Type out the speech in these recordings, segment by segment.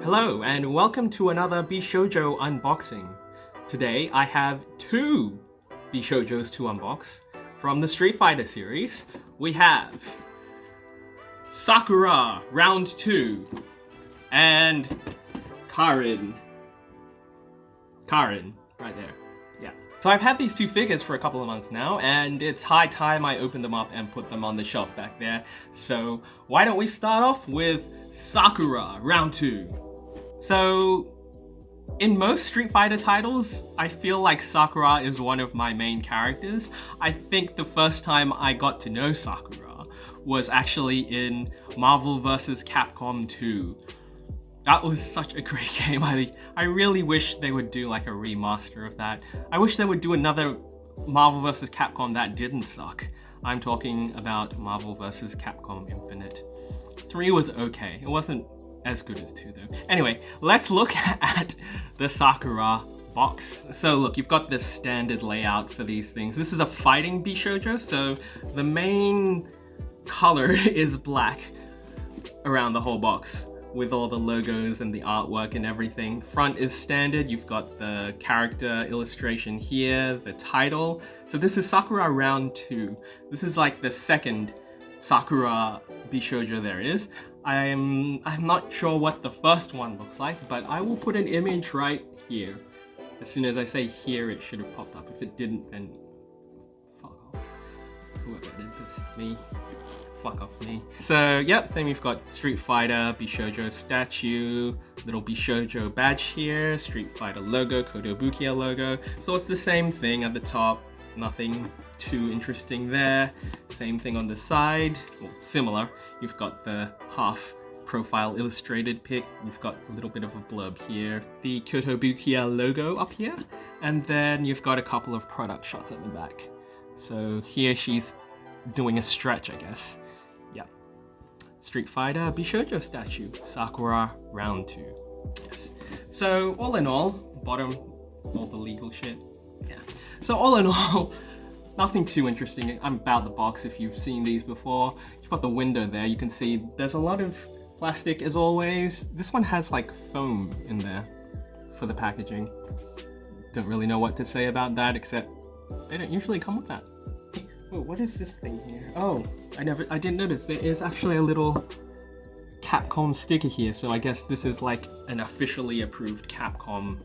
Hello and welcome to another Bishoujo unboxing. Today I have two Bishoujos to unbox. From the Street Fighter series, we have Sakura Round 2 and Karin, right there. Yeah. So I've had these two figures for a couple of months now, and it's high time I open them up and put them on the shelf back there. So why don't we start off with Sakura Round 2. So in most Street Fighter titles, I feel like Sakura is one of my main characters. I think the first time I got to know Sakura was actually in Marvel vs. Capcom 2. That was such a great game. I really wish they would do like a remaster of that. I wish they would do another Marvel vs. Capcom that didn't suck. I'm talking about Marvel vs. Capcom Infinite. 3 was okay. It wasn't as good as 2 though. Anyway, let's look at the Sakura box. So look, you've got the standard layout for these things. This is a fighting Bishoujo, so the main color is black around the whole box, with all the logos and the artwork and everything. Front is standard. You've got the character illustration here, the title. So this is Sakura Round 2. This is like the second Sakura Bishoujo there is. I'm not sure what the first one looks like, but I will put an image right here. As soon as I say here, it should have popped up. If it didn't, then fuck off. Whoever did this, me. Fuck off me. So yep, then we've got Street Fighter Bishoujo statue, little Bishoujo badge here, Street Fighter logo, Kotobukiya logo. So it's the same thing at the top, nothing too interesting there. Same thing on the side, well, similar. You've got the half profile illustrated pic, you've got a little bit of a blurb here, the Kotobukiya logo up here, and then you've got a couple of product shots at the back. So here she's doing a stretch, I guess. Yeah. Street Fighter Bishoujo statue, Sakura Round 2. Yes. So all in all, bottom, all the legal shit. Yeah. So all in all, nothing too interesting about the box if you've seen these before. You've got the window there, you can see there's a lot of plastic as always. This one has like foam in there for the packaging. Don't really know what to say about that, except they don't usually come with that. Oh, what is this thing here? Oh, I didn't notice. There is actually a little Capcom sticker here, so I guess this is like an officially approved Capcom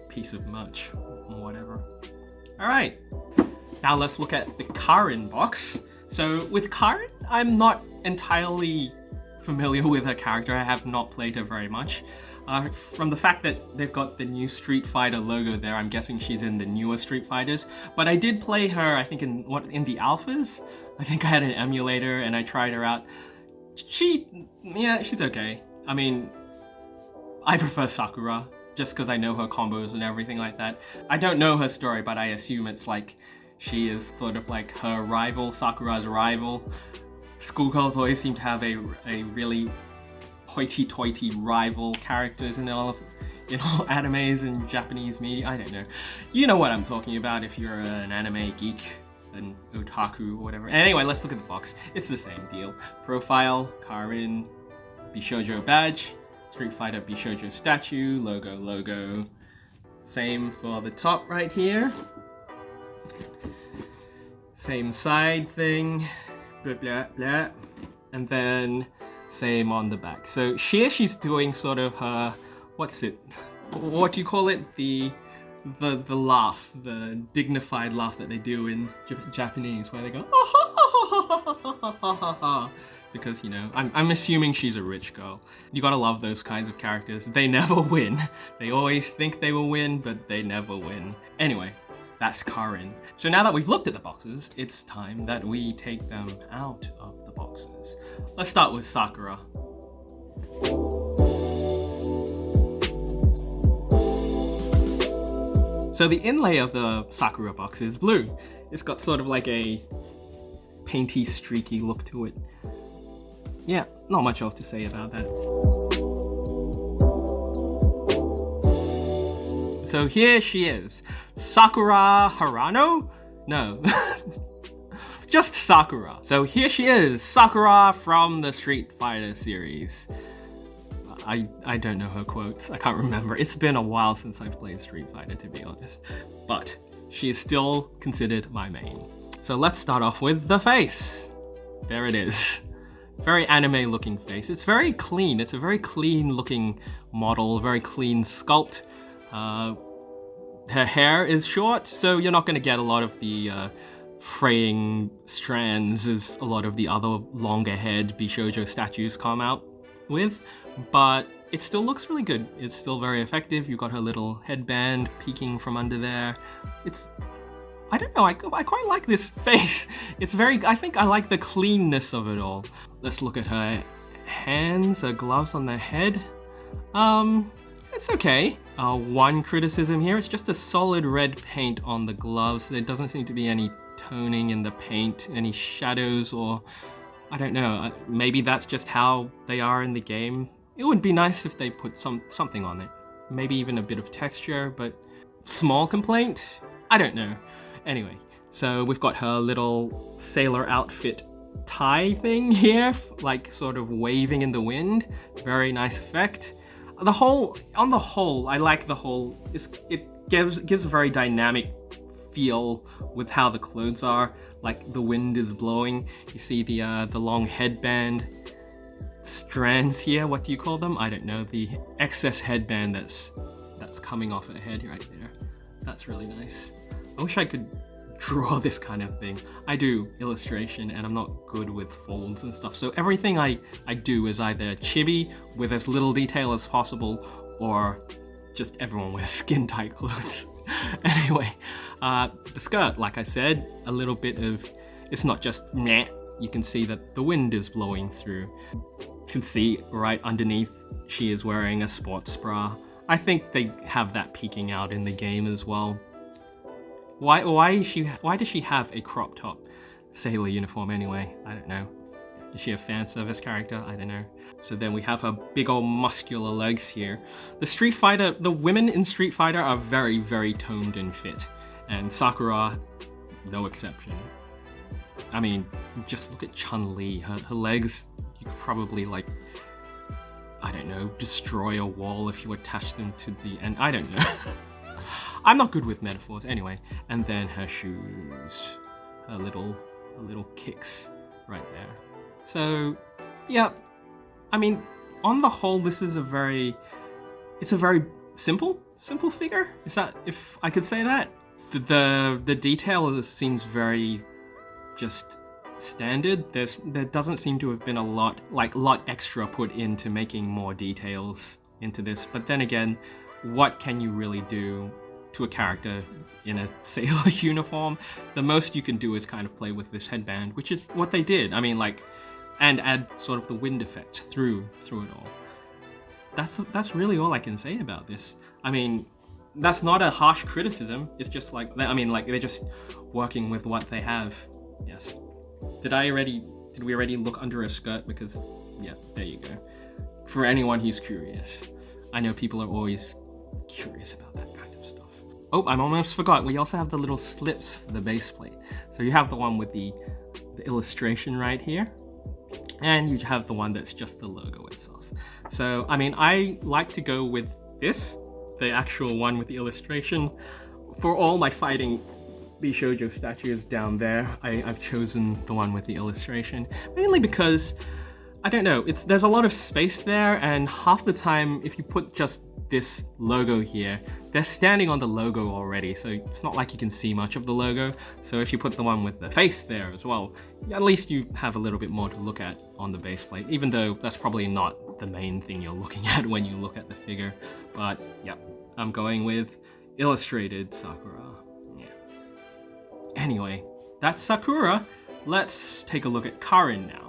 piece of merch or whatever. Alright, now let's look at the Karin box. So with Karin, I'm not entirely familiar with her character. I have not played her very much. From the fact that they've got the new Street Fighter logo there, I'm guessing she's in the newer Street Fighters. But I did play her, I think in the alphas? I think I had an emulator and I tried her out. She's okay. I mean, I prefer Sakura, just because I know her combos and everything like that. I don't know her story, but I assume it's like she is sort of like her rival, Sakura's rival. Schoolgirls always seem to have a really hoity-toity rival characters in all animes and Japanese media. I don't know. You know what I'm talking about if you're an anime geek, an otaku or whatever. Anyway, let's look at the box. It's the same deal. Profile, Karin, Bishoujo badge, Street Fighter Bishoujo statue, logo. Same for the top right here. Same side thing, blah blah blah. And then same on the back. So here she's doing sort of her, what do you call it? The laugh, the dignified laugh that they do in Japanese, where they go, because, you know, I'm assuming she's a rich girl. You gotta love those kinds of characters. They never win. They always think they will win, but they never win. Anyway, that's Karin. So now that we've looked at the boxes, it's time that we take them out of the boxes. Let's start with Sakura. So the inlay of the Sakura box is blue. It's got sort of like a painty, streaky look to it. Yeah, not much else to say about that. So here she is, Sakura Harano? No, just Sakura. So here she is, Sakura from the Street Fighter series. I don't know her quotes. I can't remember. It's been a while since I've played Street Fighter, to be honest. But she is still considered my main. So let's start off with the face. There it is. Very anime looking face. It's very clean. It's a very clean looking model, very clean sculpt. Her hair is short, so you're not going to get a lot of the fraying strands as a lot of the other longer haired Bishoujo statues come out with, but it still looks really good. It's still very effective. You've got her little headband peeking from under there. I don't know, I quite like this face. It's very, I think I like the cleanness of it all. Let's look at her hands, her gloves on the head. It's okay. One criticism here, it's just a solid red paint on the gloves. There doesn't seem to be any toning in the paint, any shadows, or I don't know, maybe that's just how they are in the game. It would be nice if they put something on it. Maybe even a bit of texture, but small complaint? I don't know. Anyway, so we've got her little sailor outfit tie thing here, like sort of waving in the wind. Very nice effect. On the whole, I like the whole. It gives a very dynamic feel with how the clothes are. Like the wind is blowing. You see the long headband strands here. What do you call them? I don't know. The excess headband that's coming off her head right there. That's really nice. I wish I could draw this kind of thing. I do illustration and I'm not good with folds and stuff, so everything I do is either chibi with as little detail as possible, or just everyone wears skin tight clothes. Anyway, the skirt, like I said, a little bit of, it's not just meh. You can see that the wind is blowing through. You can see right underneath she is wearing a sports bra. I think they have that peeking out in the game as well. Why does she have a crop top sailor uniform anyway? I don't know. Is she a fan service character? I don't know. So then we have her big old muscular legs here. The women in Street Fighter are very, very toned and fit, and Sakura, no exception. I mean, just look at Chun-Li. Her legs, you could probably, like, I don't know, destroy a wall if you attach them to the end. I don't know. I'm not good with metaphors anyway. And then her shoes, her little kicks right there. So, yeah, I mean, on the whole, this is it's a very simple figure. Is that, if I could say that? The detail seems very just standard. There doesn't seem to have been a lot extra put into making more details into this. But then again, what can you really do to a character in a sailor uniform? The most you can do is kind of play with this headband, which is what they did. I mean, like, and add sort of the wind effect through it all. That's really all I can say about this. I mean, that's not a harsh criticism. It's just like, I mean, like, they're just working with what they have. Yes. Did we already look under a skirt? Because, yeah, there you go. For anyone who's curious. I know people are always curious about that kind of stuff. Oh, I almost forgot. We also have the little slips for the base plate. So you have the one with the illustration right here, and you have the one that's just the logo itself. So, I mean, I like to go with this, the actual one with the illustration. For all my fighting Bishoujo statues down there, I've chosen the one with the illustration, mainly because, I don't know, there's a lot of space there, and half the time, if you put just this logo here, they're standing on the logo already, so it's not like you can see much of the logo. So if you put the one with the face there as well, at least you have a little bit more to look at on the base plate, even though that's probably not the main thing you're looking at when you look at the figure. But yeah, I'm going with illustrated Sakura. Yeah. Anyway, that's Sakura. Let's take a look at Karin now.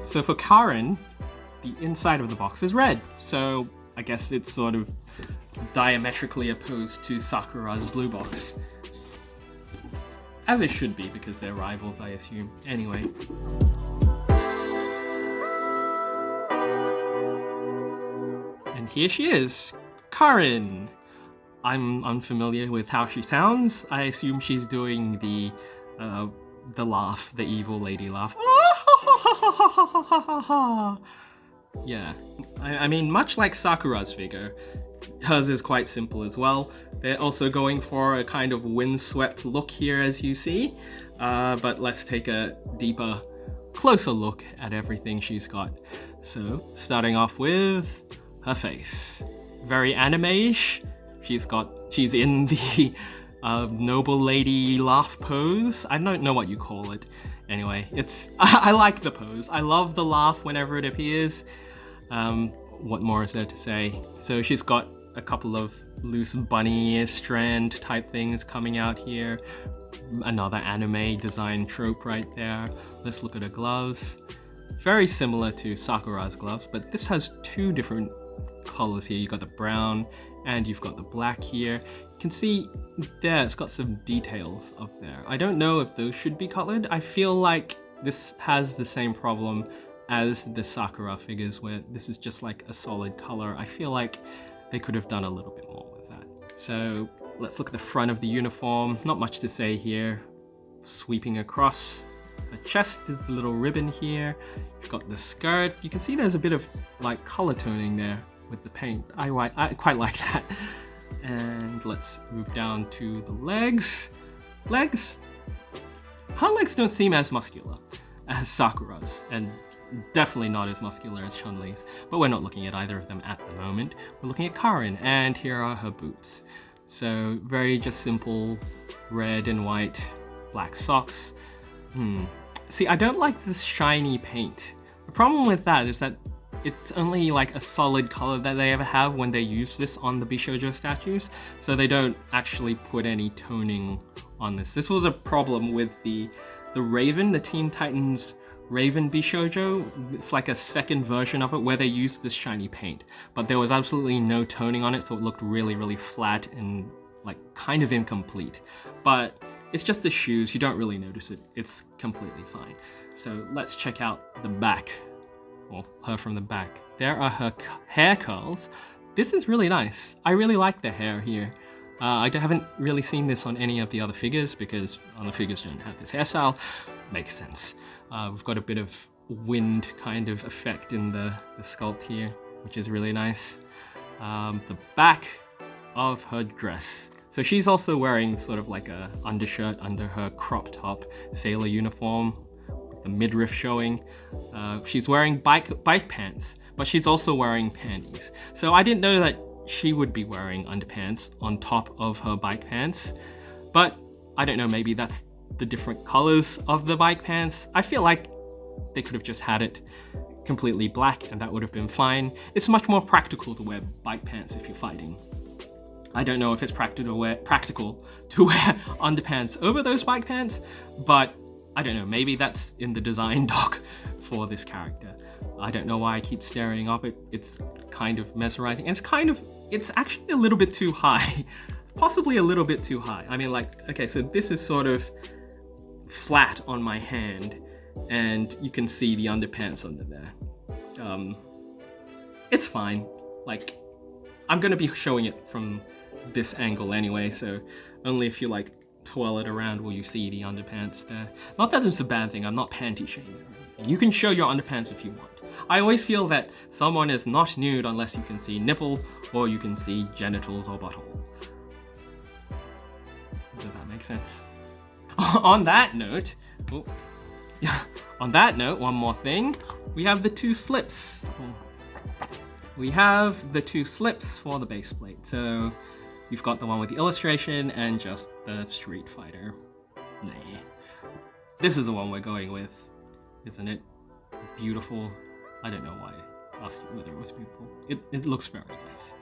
So for Karin, the inside of the box is red. So I guess it's sort of diametrically opposed to Sakura's blue box. As it should be, because they're rivals, I assume. Anyway. And here she is, Karin. I'm unfamiliar with how she sounds. I assume she's doing the the laugh, the evil lady laugh. Yeah, I mean, much like Sakura's figure, hers is quite simple as well. They're also going for a kind of windswept look here, as you see. But let's take a deeper, closer look at everything she's got. So, starting off with her face. Very anime-ish. She's in the noble lady laugh pose. I don't know what you call it. Anyway, I like the pose. I love the laugh whenever it appears. What more is there to say? So she's got a couple of loose bunny strand type things coming out here. Another anime design trope right there. Let's look at her gloves. Very similar to Sakura's gloves, but this has two different colors here. You've got the brown and you've got the black here. You can see there, it's got some details up there. I don't know if those should be colored. I feel like this has the same problem as the Sakura figures, where this is just like a solid color. I feel like they could have done a little bit more with that. So let's look at the front of the uniform. Not much to say here. Sweeping across the chest is the little ribbon here. You've got the skirt. You can see there's a bit of like color toning there with the paint. I quite like that. And let's move down to the legs. Her legs don't seem as muscular as Sakura's, and definitely not as muscular as Chun-Li's, but we're not looking at either of them at the moment. We're looking at Karin, and here are her boots. So very just simple red and white, black socks. See, I don't like this shiny paint. The problem with that is that it's only like a solid color that they ever have when they use this on the Bishoujo statues, so they don't actually put any toning on this. This was a problem with the Raven, the Teen Titans Raven Bishoujo. It's like a second version of it where they used this shiny paint, but there was absolutely no toning on it, so it looked really, really flat and like kind of incomplete. But it's just the shoes, you don't really notice it. It's completely fine. So let's check out the back. Well, her from the back. There are her hair curls. This is really nice. I really like the hair here. I haven't really seen this on any of the other figures because other figures don't have this hairstyle. Makes sense. We've got a bit of wind kind of effect in the sculpt here, which is really nice. The back of her dress. So she's also wearing sort of like a undershirt under her crop top sailor uniform, with the midriff showing. She's wearing bike pants, but she's also wearing panties. So I didn't know that she would be wearing underpants on top of her bike pants, but I don't know, maybe that's the different colors of the bike pants. I feel like they could have just had it completely black and that would have been fine. It's much more practical to wear bike pants if you're fighting. I don't know if it's practical to wear underpants over those bike pants, but I don't know, maybe that's in the design doc for this character. I don't know why I keep staring up. It's kind of mesmerizing, and it's actually a little bit too high. Possibly a little bit too high. I mean, like, okay, so this is sort of flat on my hand, and you can see the underpants under there. It's fine. Like, I'm gonna be showing it from this angle anyway, so only if you like twirl it around will you see the underpants there. Not that it's a bad thing, I'm not panty shaming. You can show your underpants if you want. I always feel that someone is not nude unless you can see nipple or you can see genitals or butthole. Does that make sense? On that note, one more thing. We have the two slips. We have the two slips for the base plate. So you've got the one with the illustration and just the Street Fighter. Nah. This is the one we're going with, isn't it? Beautiful. I don't know why I asked whether it was beautiful. It looks very nice.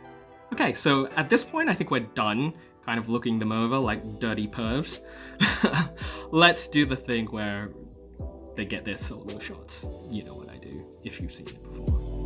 Okay, so at this point, I think we're done kind of looking them over like dirty pervs. Let's do the thing where they get their solo shots. You know what I do, if you've seen it before.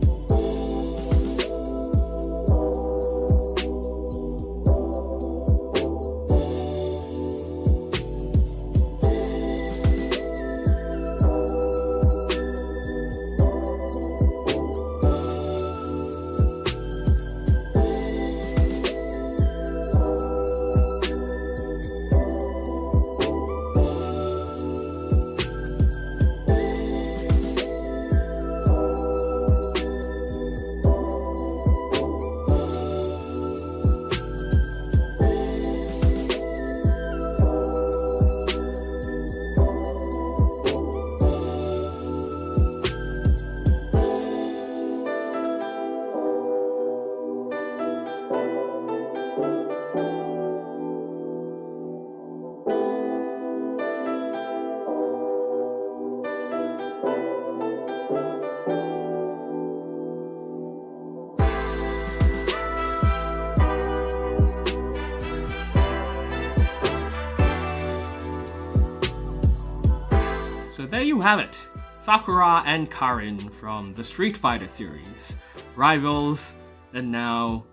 there you have it. Sakura and Karin from the Street Fighter series. Rivals, and now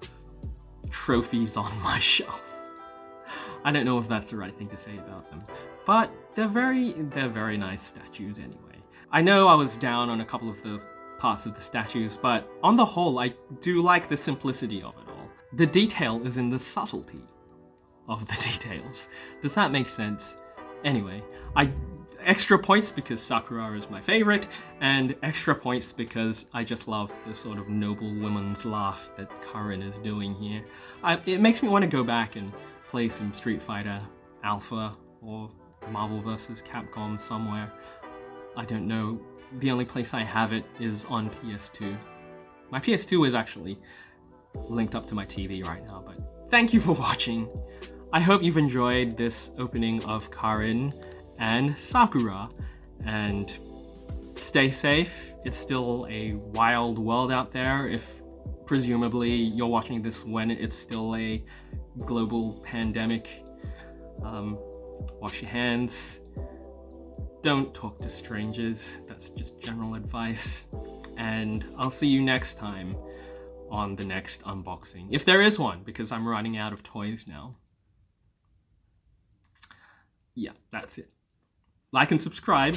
trophies on my shelf. I don't know if that's the right thing to say about them, but they're very nice statues anyway. I know I was down on a couple of the parts of the statues, but on the whole, I do like the simplicity of it all. The detail is in the subtlety of the details. Does that make sense? Anyway, extra points because Sakura is my favorite, and extra points because I just love the sort of noble woman's laugh that Karin is doing here. It makes me want to go back and play some Street Fighter Alpha or Marvel vs. Capcom somewhere. I don't know. The only place I have it is on PS2. My PS2 is actually linked up to my TV right now, but thank you for watching. I hope you've enjoyed this opening of Karin and Sakura, and stay safe. It's still a wild world out there. If presumably you're watching this when it's still a global pandemic, wash your hands. Don't talk to strangers. That's just general advice. And I'll see you next time on the next unboxing. If there is one, because I'm running out of toys now. Yeah, that's it. Like and subscribe.